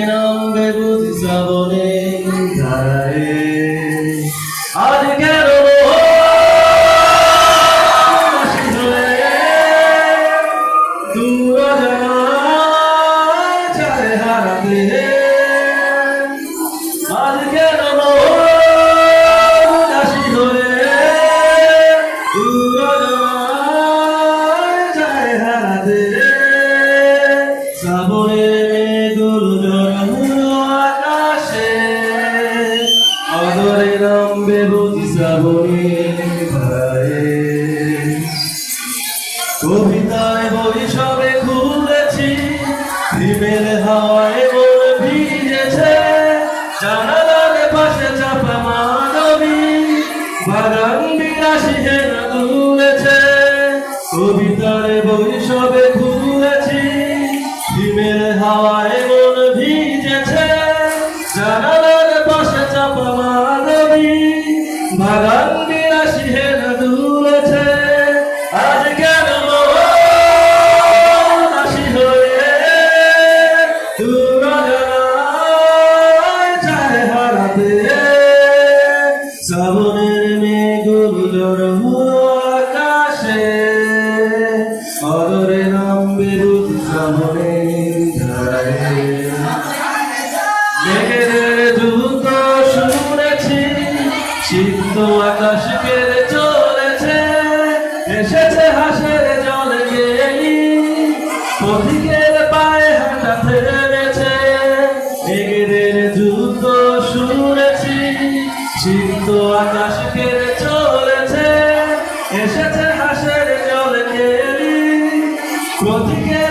নামবে বুঝি শ্রাবণে ধারায় আজ কেন দূর জানায় চায় হারাতে আজ কেন উদাসী হয়ে দূর জানায় চায় হারাতে শ্রাবণের মেঘগুলো জড়ানো আকাশে অদরে নামবে বুঝি শ্রাবণের ধারায় কবিতায় বই সবে খুলেছি হিমেল হাওয়ায় মন ভিজেছে জানালার পাশে চাপা মানবী বাগান বিলাসী হেন দুলেছে কবিতায় বই সবে খুলেছি হিমেল হাওয়ায় মন ভিজেছে জানালার পাশে চাপা মানবী বাগান বিলাসী হেন দুলেছে আজ কেন উদাসী হয়ে দূর জানায় চায় হারাতে শ্রাবণের মেঘগুলো জড়ানো আকাশে অদরে নামবে বুঝি শ্রাবণের ধারায় মেঘেদের দ্রুত শুনেছি সিদ্ধ আকাশ কেড়ে চলেছে এসেছে হাসের জল গেলি পথিকের পায়ে হাঁটা থেমেছে মেঘেদের দ্রুত শুনেছি সিদ্ধ আকাশ কেড়ে চলেছে এসেছে হাসের জল গেলি পথিকের